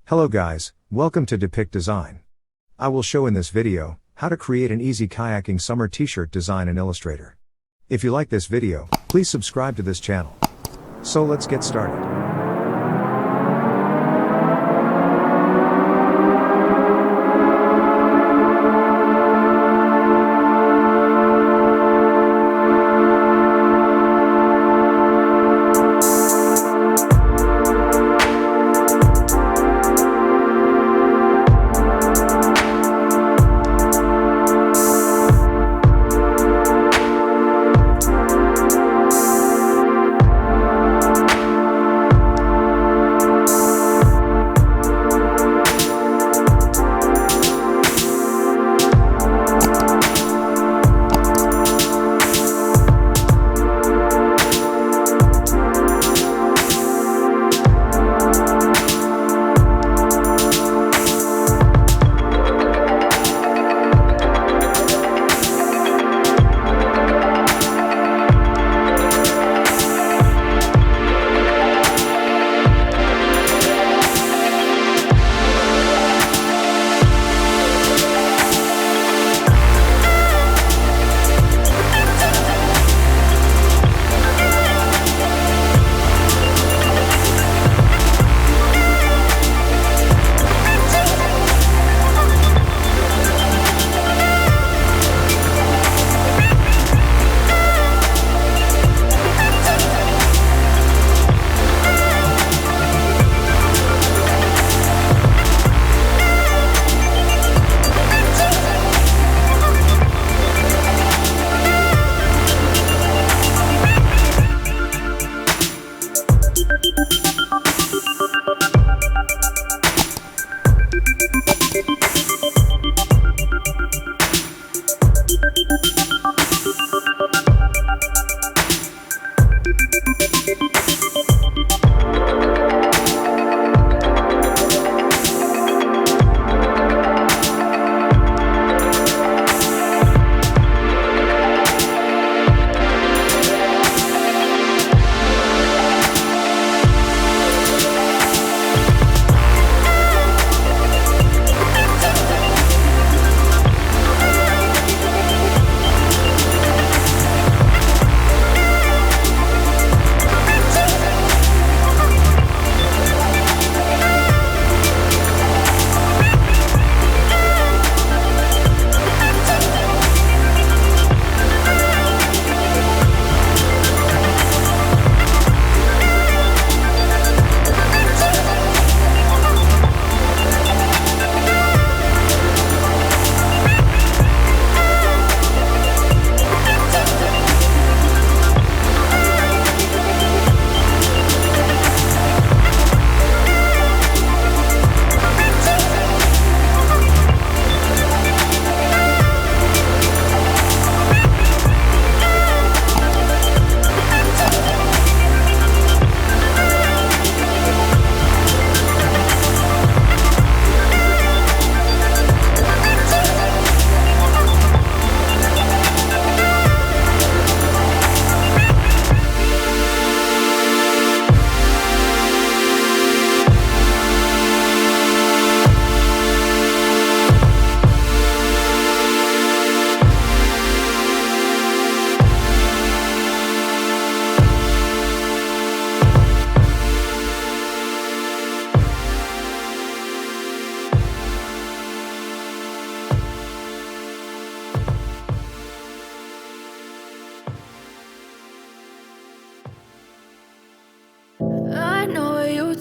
Hello guys, welcome to Depict Design. I will show in this video, how to create an easy kayaking summer t-shirt design in Illustrator. If you like this video, please subscribe to this channel. So let's get started.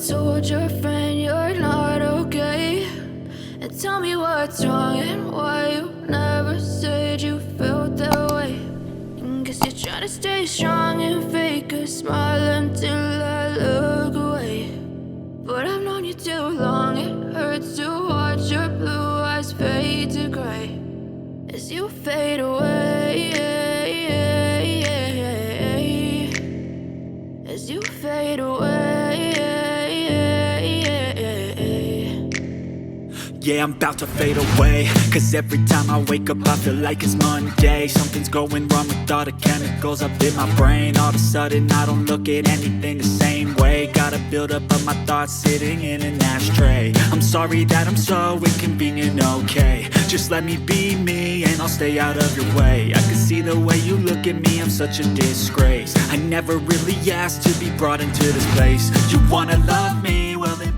Told your friend you're not okay, and tell me what's wrong and why you never said you felt that way. And guess you're trying to stay strong and fake a smile until I look away. But I've known you too long, it hurts to watch your blue eyes fade to gray as you fade away, as you fade away. Yeah, I'm about to fade away, cause every time I wake up I feel like it's Monday. Something's going wrong with all the chemicals up in my brain. All of a sudden I don't look at anything the same way. Got a build up of my thoughts sitting in an ashtray. I'm sorry that I'm so inconvenient, okay? Just let me be me and I'll stay out of your way. I can see the way you look at me, I'm such a disgrace. I never really asked to be brought into this place. You wanna love me? Well then